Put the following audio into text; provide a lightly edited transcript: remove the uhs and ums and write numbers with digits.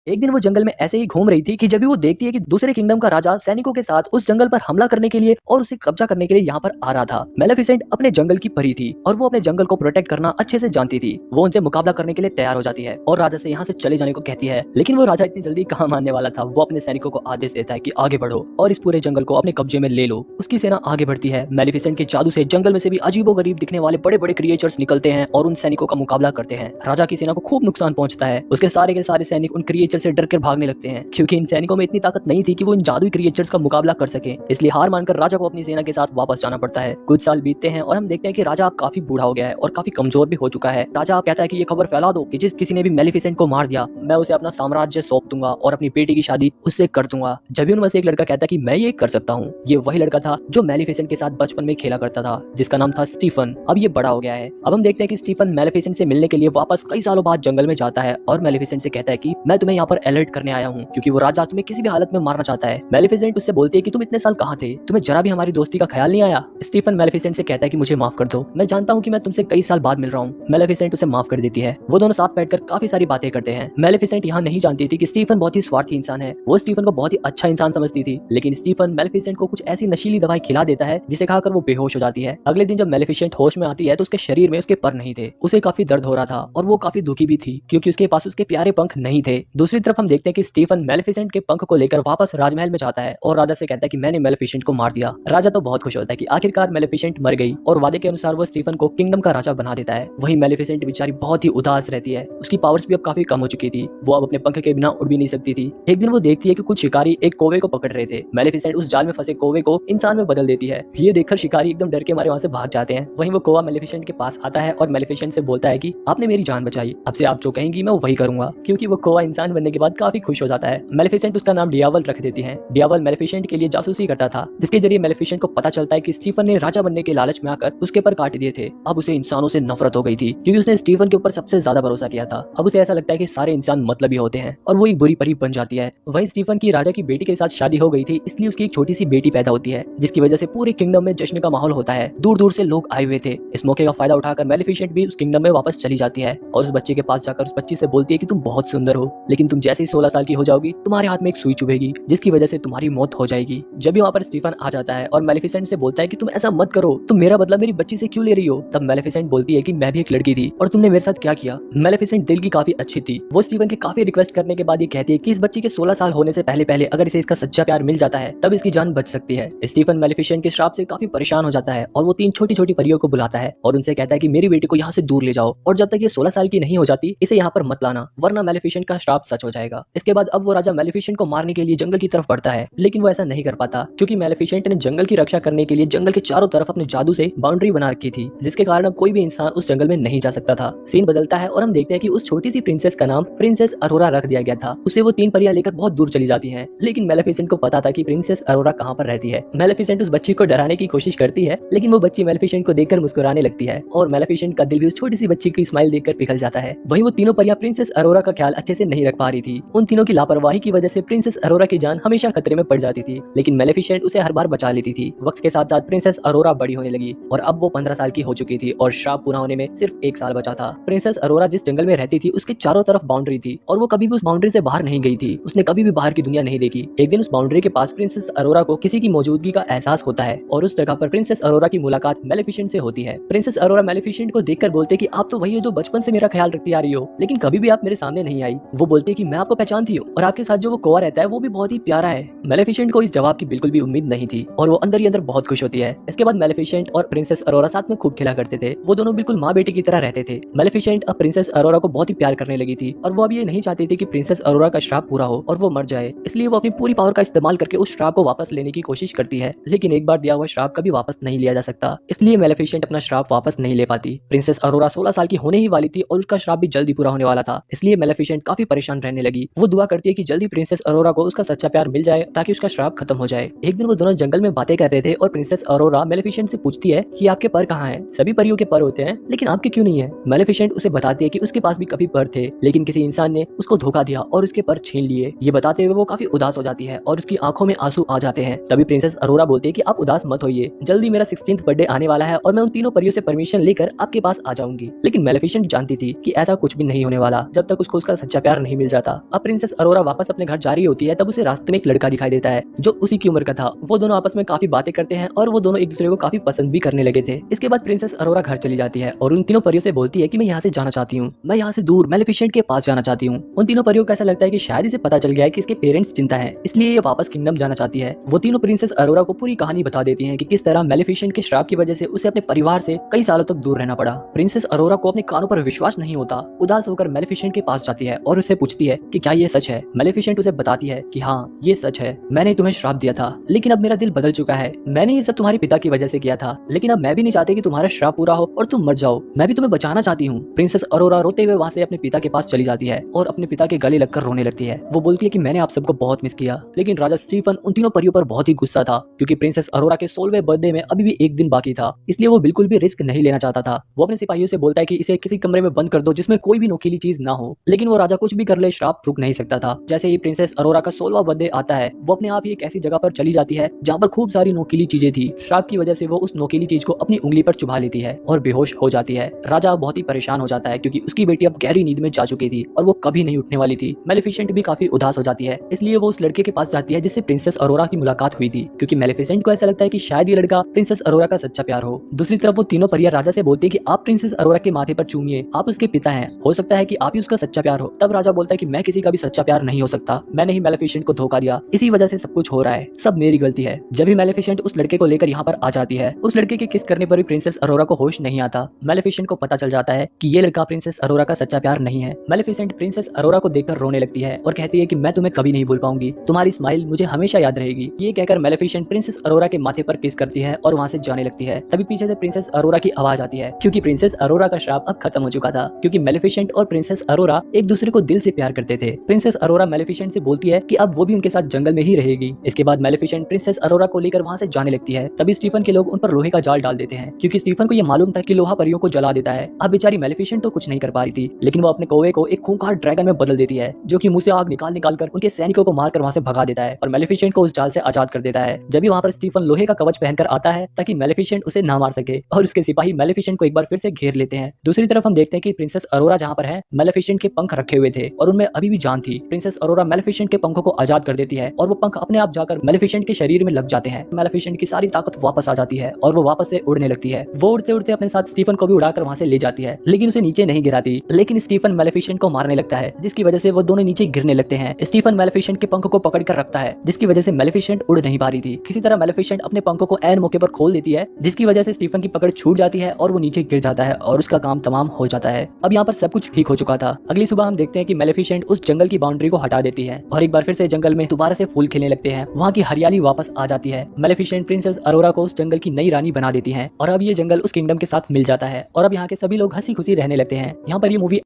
एक दिन वो जंगल में ऐसे ही घूम रही थी कि जब भी वो देखती है कि दूसरे किंगडम का राजा सैनिकों के साथ उस जंगल पर हमला करने के लिए और उसे कब्जा करने के लिए यहाँ पर आ रहा था। मेलेफिसेंट अपने जंगल की परी थी और वो अपने जंगल को प्रोटेक्ट करना अच्छे से जानती थी। वो उनसे मुकाबला करने के लिए तैयार हो जाती है और राजा से यहाँ से चले जाने को कहती है, लेकिन वो राजा इतनी जल्दी कहाँ मानने वाला था। वो अपने सैनिकों को आदेश देता है कि आगे बढ़ो और इस पूरे जंगल को अपने कब्जे में ले लो। उसकी सेना आगे बढ़ती है। मेलेफिसेंट के जादू से जंगल में से भी अजीबोगरीब दिखने वाले बड़े बड़े क्रिएचर्स निकलते हैं और उन सैनिकों का मुकाबला करते हैं। राजा की सेना को खूब नुकसान पहुंचता है। उसके सारे के सारे सैनिक उन क्रिएचर से डर कर भागने लगते हैं, क्योंकि इन सैनिकों में इतनी ताकत नहीं थी कि वो इन जादुई क्रिएचर्स का मुकाबला कर सके। इसलिए हार मानकर राजा को अपनी सेना के साथ वापस जाना पड़ता है। कुछ साल बीतते हैं और हम देखते हैं कि राजा अब काफी बूढ़ा हो गया है और काफी कमजोर भी हो चुका है। राजा कहता है कि ये खबर फैला दो कि जिस किसी ने भी मेलेफिसेंट को मार दिया, मैं उसे अपना साम्राज्य सौंप दूंगा और अपनी बेटी की शादी उससे कर दूंगा। जब भी उनमें से एक लड़का कहता है कि मैं ये कर सकता हूँ। ये वही लड़का था जो मेलेफिसेंट के साथ बचपन में खेला करता था, जिसका नाम था स्टीफन। अब ये बड़ा हो गया है। अब हम देखते हैं कि स्टीफन मेलेफिसेंट से मिलने के लिए वापस कई सालों बाद जंगल में जाता है और मेलेफिसेंट से कहता है कि मैं तुम्हें यहाँ पर अलर्ट करने आया हूँ, क्योंकि वो राजा तुम्हें किसी भी हालत में मारना चाहता है। मेलेफिसेंट उससे बोलती है कि तुम इतने साल कहाँ थे, तुम्हें जरा भी हमारी दोस्ती का ख्याल नहीं आया। स्टीफन मेलेफिसेंट से कहता है कि मुझे माफ कर दो, मैं जानता हूँ कि मैं तुमसे कई साल बाद मिल रहा हूँ। मेलेफिसेंट उसे माफ कर देती है। वो दोनों साथ बैठकर काफी सारी बातें करते हैं। मेलेफिसेंट यहाँ नहीं जानती थी कि स्टीफन बहुत ही स्वार्थी इंसान है। वो स्टीफन को बहुत ही अच्छा इंसान समझती थी, लेकिन स्टीफन मेलेफिसेंट को कुछ ऐसी नशीली दवाई खिला देता है जिसे खाकर वो बेहोश हो जाती है। अगले दिन जब मेलेफिसेंट होश में आती है तो उसके शरीर में उसके पर नहीं थे। उसे काफी दर्द हो रहा था और वो काफी दुखी भी थी, क्योंकि उसके पास उसके प्यारे पंख नहीं थे। दूसरी तरफ हम देखते हैं कि स्टीफन मेलेफिसेंट के पंख को लेकर वापस राजमहल में जाता है और राजा से कहता है कि मैंने मेलेफिसेंट को मार दिया। राजा तो बहुत खुश होता है कि आखिरकार मेलेफिसेंट मर गई और वादे के अनुसार वो स्टीफन को किंगडम का राजा बना देता है। वहीं मेलेफिसेंट बेचारी बहुत ही उदास रहती है। उसकी पावर्स भी अब काफी कम हो चुकी थी। वो अब अपने पंख के बिना उड़ भी नहीं सकती थी। एक दिन वो देखती है कि कुछ शिकारी एक कौवे को पकड़ रहे थे। मेलेफिसेंट उस जाल में फंसे कौवे को इंसान में बदल देती है। ये देखकर शिकारी एकदम डर के मारे वहां से भाग जाते हैं। वहीं वो कौवा मेलेफिसेंट के पास आता है और मेलेफिसेंट से बोलता है कि आपने मेरी जान बचाई, अब से आप जो कहेंगी मैं वही करूंगा, क्योंकि वो कौवा इंसान बनने के बाद काफी खुश हो जाता है। मेलेफिसेंट उसका नाम डियावल रख देती है। डियावल मेलेफिसेंट के लिए जासूसी करता था, जिसके जरिए मेलेफिसेंट को पता चलता है कि स्टीफन ने राजा बनने के लालच में आकर उसके पर काट दिए थे। अब उसे इंसानों से नफरत हो गई थी, क्योंकि उसने स्टीफन के ऊपर सबसे ज्यादा भरोसा किया था। अब उसे ऐसा लगता है कि सारे इंसान मतलबी होते हैं और वो एक बुरी परी बन जाती है। वहीं स्टीफन की राजा की बेटी के साथ शादी हो गई थी, इसलिए उसकी एक छोटी सी बेटी पैदा होती है, जिसकी वजह से पूरे किंगडम में जश्न का माहौल होता है। दूर दूर से लोग आए हुए थे। इस मौके का फायदा उठाकर मेलेफिसेंट भी उस किंगडम में वापस चली जाती है और उस बच्चे के पास जाकर उस बच्ची से बोलती है कि तुम बहुत सुंदर हो, लेकिन तुम जैसे ही 16 साल की हो जाओगी तुम्हारे हाथ में एक सुई चुभेगी, जिसकी वजह से तुम्हारी मौत हो जाएगी। जब भी वहाँ पर स्टीफन आ जाता है और मेलेफिसेंट से बोलता है कि तुम ऐसा मत करो, तुम मेरा बदला मेरी बच्ची से क्यों ले रही हो, तब मेलेफिसेंट बोलती है कि मैं भी एक लड़की थी और तुमने मेरे साथ क्या किया। मेलेफिसेंट दिल की काफी अच्छी थी। वो स्टीफन की काफी रिक्वेस्ट करने के बाद ये कहती है कि इस बच्ची के 16 साल होने से पहले पहले अगर इसे इसका सच्चा प्यार मिल जाता है तब इसकी जान बच सकती है। स्टीफन मेलेफिसेंट के श्राप से काफी परेशान हो जाता है और वो 3 छोटी छोटी परियों को बुलाता है और उनसे कहता है कि मेरी बेटी को यहाँ से दूर ले जाओ और जब तक ये 16 साल की नहीं हो जाती इसे यहाँ पर मत लाना, वरना मेलेफिसेंट का श्राप सच हो जाएगा। इसके बाद अब वो राजा मेलेफिसेंट को मारने के लिए जंगल की तरफ बढ़ता है, लेकिन वो ऐसा नहीं कर पाता, क्योंकि मेलेफिसेंट ने जंगल की रक्षा करने के लिए जंगल के चारों तरफ अपने जादू से बाउंड्री बना रखी थी, जिसके कारण अब कोई भी इंसान उस जंगल में नहीं जा सकता था। सीन बदलता है और हम देखते हैं कि उस छोटी सी प्रिंसेस का नाम प्रिंसेस अरोरा रख दिया गया था। उसे वो 3 परियां लेकर बहुत दूर चली जाती हैं, लेकिन मेलेफिसेंट को पता था कि प्रिंसेस अरोरा कहाँ पर रहती है। मेलेफिसेंट उस बच्ची को डराने की कोशिश करती है, लेकिन वो बच्ची मेलेफिसेंट को देखकर मुस्कुराने लगती है और मेलेफिसेंट का दिल भी उस छोटी सी बच्ची की स्माइल देखकर पिघल जाता है। वहीं वो तीनों परियां प्रिंसेस अरोरा का ख्याल अच्छे से नहीं रख पा रही थी। उन तीनों की लापरवाही की वजह से प्रिंसेस अरोरा की जान हमेशा खतरे में पड़ जाती थी, लेकिन मेलेफिसेंट उसे हर बार बचा लेती थी। वक्त के साथ साथ प्रिंसेस अरोरा बड़ी होने लगी और अब वो 15 साल की हो चुकी थी और श्राप पूरा होने में सिर्फ 1 साल बचा था। प्रिंसेस अरोरा जिस जंगल में रहती थी उसके चारों तरफ बाउंड्री थी और वो कभी भी उस बाउंड्री से बाहर नहीं गई थी। उसने कभी भी बाहर की दुनिया नहीं देखी। एक दिन उस बाउंड्री के पास प्रिंसेस अरोरा को किसी की मौजूदगी का एहसास होता है और उस जगह पर प्रिंसेस अरोरा की मुलाकात मेलेफिसेंट से होती है। प्रिंसेस अरोरा मेलेफिसेंट को देखकर बोलते कि आप तो वही हो जो बचपन से मेरा ख्याल रखती आ रही हो, लेकिन कभी भी आप मेरे सामने नहीं आई। वो बोलती है कि मैं आपको पहचानती हूँ और आपके साथ जो वो कौवा रहता है वो भी बहुत ही प्यारा है। मेलेफिसेंट को इस जवाब की बिल्कुल भी उम्मीद नहीं थी और वो अंदर ही अंदर बहुत खुश होती है। इसके बाद मेलेफिसेंट और प्रिंसेस अरोरा साथ में खूब खेला करते थे। वो दोनों बिल्कुल माँ बेटी की तरह रहते थे। मेलेफिसेंट अब प्रिंसेस अरोरा को बहुत ही प्यार करने लगी थी और वो अब ये नहीं चाहती थी कि प्रिंसेस अरोरा का श्राप पूरा हो और वो मर जाए, इसलिए वो अपनी पूरी पावर का इस्तेमाल करके उस श्राप को वापस लेने की कोशिश करती है। लेकिन एक बार दिया हुआ श्राप कभी वापस नहीं लिया जा सकता, इसलिए मेलेफिसेंट अपना श्राप वापस नहीं ले पाती। प्रिंसेस अरोरा 16 साल की होने ही वाली थी और उसका श्राप भी जल्दी पूरा होने वाला था, इसलिए मेलेफिसेंट काफी परेशान रहने लगी। वो दुआ करती है कि जल्दी प्रिंसेस अरोरा को उसका सच्चा प्यार मिल जाए ताकि उसका श्राप खत्म हो जाए। एक दिन वो दोनों जंगल में बातें कर रहे थे और प्रिंसेस अरोरा मेलेफिसेंट से पूछती है कि आपके पर कहाँ हैं? सभी परियों के पर होते हैं, लेकिन आपके क्यों नहीं है? मेलेफिसेंट उसे बताती है कि उसके पास भी कभी पर थे, लेकिन किसी इंसान ने उसको धोखा दिया और उसके पर छीन लिए। ये बताते हुए वो काफी उदास हो जाती है और उसकी आंखों में आंसू आ जाते हैं। तभी प्रिंसेस अरोरा बोलती है कि आप उदास मत होइए, जल्दी मेरा 16th बर्थडे आने वाला है और मैं उन तीनों परियों से परमिशन लेकर आपके पास आ जाऊंगी। लेकिन मेलेफिसेंट जानती थी कि ऐसा कुछ भी नहीं होने वाला जब तक उसको उसका सच्चा प्यार नहीं मिल जाता। अब प्रिंसेस अरोरा वापस अपने घर जा रही होती है, तब उसे रास्ते में एक लड़का दिखाई देता है जो उसी की उम्र का था। वो दोनों आपस में काफी बातें करते हैं और वो दोनों एक दूसरे को काफी पसंद भी करने लगे थे। इसके बाद प्रिंसेस अरोरा घर चली जाती है और उन तीनों परियों से बोलती है कि मैं यहाँ से जाना चाहती हूँ, मैं यहाँ से दूर मेलेफिसेंट के पास जाना चाहती हूँ। उन तीनों परियों को ऐसा लगता है कि शायद इसे पता चल गया है कि इसके पेरेंट्स चिंता है, इसलिए ये वापस किंगडम जाना चाहती है। वो तीनों प्रिंसेस अरोरा को पूरी कहानी बता देती हैं कि किस तरह मेलेफिसेंट के श्राप की वजह से उसे अपने परिवार से कई सालों तक दूर रहना पड़ा। प्रिंसेस अरोरा को अपने कानों पर विश्वास नहीं होता। उदास होकर मेलेफिसेंट के पास जाती है और उसे पूछती है कि क्या ये सच है। मेलेफिसेंट उसे बताती है कि हाँ ये सच है, मैंने तुम्हें श्राप दिया था, लेकिन अब मेरा दिल बदल चुका है। मैंने ये सब तुम्हारे पिता की वजह से किया था, लेकिन अब मैं भी नहीं चाहती कि तुम्हारा श्राप पूरा हो और तुम मर जाओ। मैं भी तुम्हें बचाना चाहती हूँ। प्रिंसेस अरोरा रोते हुए वहाँ से अपने पिता के पास चली जाती है और अपने पिता के गले लगकर रोने लगती है। वो बोलती है कि मैंने आप सबको बहुत मिस किया। लेकिन राजा स्टीफन उन तीनों परियों पर बहुत ही गुस्सा था, क्योंकि प्रिंसेस अरोरा के 16वें बर्थडे में अभी भी एक दिन बाकी था, इसलिए वो बिल्कुल भी रिस्क नहीं लेना चाहता था। वो अपने सिपाहियों से बोलता है कि इसे किसी कमरे में बंद कर दो जिसमें कोई भी नोकीली चीज ना हो, लेकिन वो राजा कुछ भी कर ले, श्राप रुक नहीं सकता था। जैसे ही प्रिंसेस अरोरा का 16वां बर्थडे आता है, वो अपने आप ही एक ऐसी जगह पर चली जाती है जहाँ पर खूब सारी नोकीली चीजें थी। श्राप की वजह से वो उस नोकीली चीज को अपनी उंगली पर चुभा लेती है और बेहोश हो जाती है। राजा बहुत ही परेशान हो जाता है क्योंकि उसकी बेटी अब गहरी नींद में जा चुकी थी और वो कभी नहीं उठने वाली थी। मेलेफिसेंट भी काफी उदास हो जाती है, इसलिए वो उस लड़के के पास जाती है जिससे प्रिंसेस अरोरा की मुलाकात हुई थी, क्योंकि मेलेफिसेंट को ऐसा लगता है कि शायद ये लड़का प्रिंसेस अरोरा का सच्चा प्यार हो। दूसरी तरफ वो तीनों परियां राजा से बोलती है कि आप प्रिंसेस अरोरा के माथे पर चूमिए, आप उसके पिता हैं, हो सकता है कि आप ही उसका सच्चा प्यार हो। तब राजा बोलता है कि मैं किसी का भी सच्चा प्यार नहीं हो सकता, मैंने ही मेलेफिसेंट को धोखा दिया, इसी वजह से सब कुछ हो रहा है, सब मेरी गलती है। जब भी मेलेफिसेंट उस लड़के को लेकर यहाँ पर आ जाती है, उस लड़के के किस करने पर भी प्रिंसेस अरोरा को होश नहीं आता। मेलेफिसेंट को पता चल जाता है कि ये लड़का प्रिंसेस अरोरा का सच्चा प्यार नहीं है। मेलेफिसेंट प्रिंसेस अरोरा को देखकर रोने लगती है और कहती है कि मैं तुम्हें कभी नहीं भूल पाऊंगी, तुम्हारी स्माइल मुझे हमेशा याद रहेगी। ये कहकर मेलेफिसेंट प्रिंसेस अरोरा के माथे पर किस करती है और वहाँ से जाने लगती है। तभी पीछे से प्रिंसेस अरोरा की आवाज आती है, क्योंकि प्रिंसेस अरोरा का श्राप अब खत्म हो चुका था, क्योंकि मेलेफिसेंट और प्रिंसेस अरोरा एक दूसरे को दिल से प्यार करते थे। प्रिंसेस अरोरा मेलेफिसेंट से बोलती है कि अब वो भी उनके साथ जंगल में ही रहेगी। इसके बाद मेलेफिसेंट प्रिंसेस अरोरा को लेकर वहाँ से जाने लगती है। तभी स्टीफन के लोग उन पर लोहे का जाल डाल देते हैं, क्योंकि स्टीफन को ये मालूम था कि लोहा परियों को जला देता है। अब बेचारी मेलेफिसेंट तो कुछ नहीं कर पा रही थी, लेकिन वो अपने कौवे को एक खूंखार ड्रैगन में बदल देती है, जो कि मुंह से आग निकाल निकाल कर उनके सैनिकों को मारकर वहाँ से भगा देता है और मेलेफिसेंट को उस जाल से आजाद कर देता है। जब भी वहाँ पर स्टीफन लोहे का कवच पहनकर आता है ताकि मेलेफिसेंट उसे ना मार सके, और उसके सिपाही मेलेफिसेंट को एक बार फिर से घेर लेते हैं। दूसरी तरफ हम देखते हैं कि प्रिंसेस अरोरा जहाँ पर है, मेलेफिसेंट के पंख रखे हुए थे और उनमें अभी भी जान थी। प्रिंसेस अरोरा मेलेफिसेंट के पंखों को आजाद कर देती है और वो पंख अपने आप जाकर मेलेफिसेंट के शरीर में लग जाते हैं। मेलेफिसेंट की सारी ताकत वापस आ जाती है और वो वापस से उड़ने लगती है। वो उड़ते उड़ते अपने साथ स्टीफन को भी उड़ाकर वहाँ से ले जाती है, लेकिन उसे नीचे नहीं गिराती। लेकिन स्टीफन मेलेफिसेंट को मारने लगता है, जिसकी वजह से वो दोनों नीचे गिरने लगते हैं। स्टीफन मेलेफिसेंट के पंख को पकड़ कर रखता है, जिसकी वजह से मेलेफिसेंट उड़ नहीं पा रही थी। किसी तरह मेलेफिसेंट अपने पंखों को ऐन मौके पर खोल देती है, जिसकी वजह से स्टीफन की पकड़ छूट जाती है और वो नीचे गिर जाता है और उसका काम तमाम हो जाता है। अब यहाँ पर सब कुछ ठीक हो चुका था। अगली सुबह हम देखते हैं कि मेलेफिसेंट उस जंगल की बाउंड्री को हटा देती है और एक बार फिर से जंगल में दोबारा से फूल खिलने लगते हैं। वहाँ की हरियाली वापस आ जाती है। मेलेफिसेंट प्रिंसेस अरोरा को उस जंगल की नई रानी बना देती है और अब ये जंगल उस किंगडम के साथ मिल जाता है और अब यहाँ के सभी लोग हंसी खुशी रहने लगते हैं। यहाँ पर ये मूवी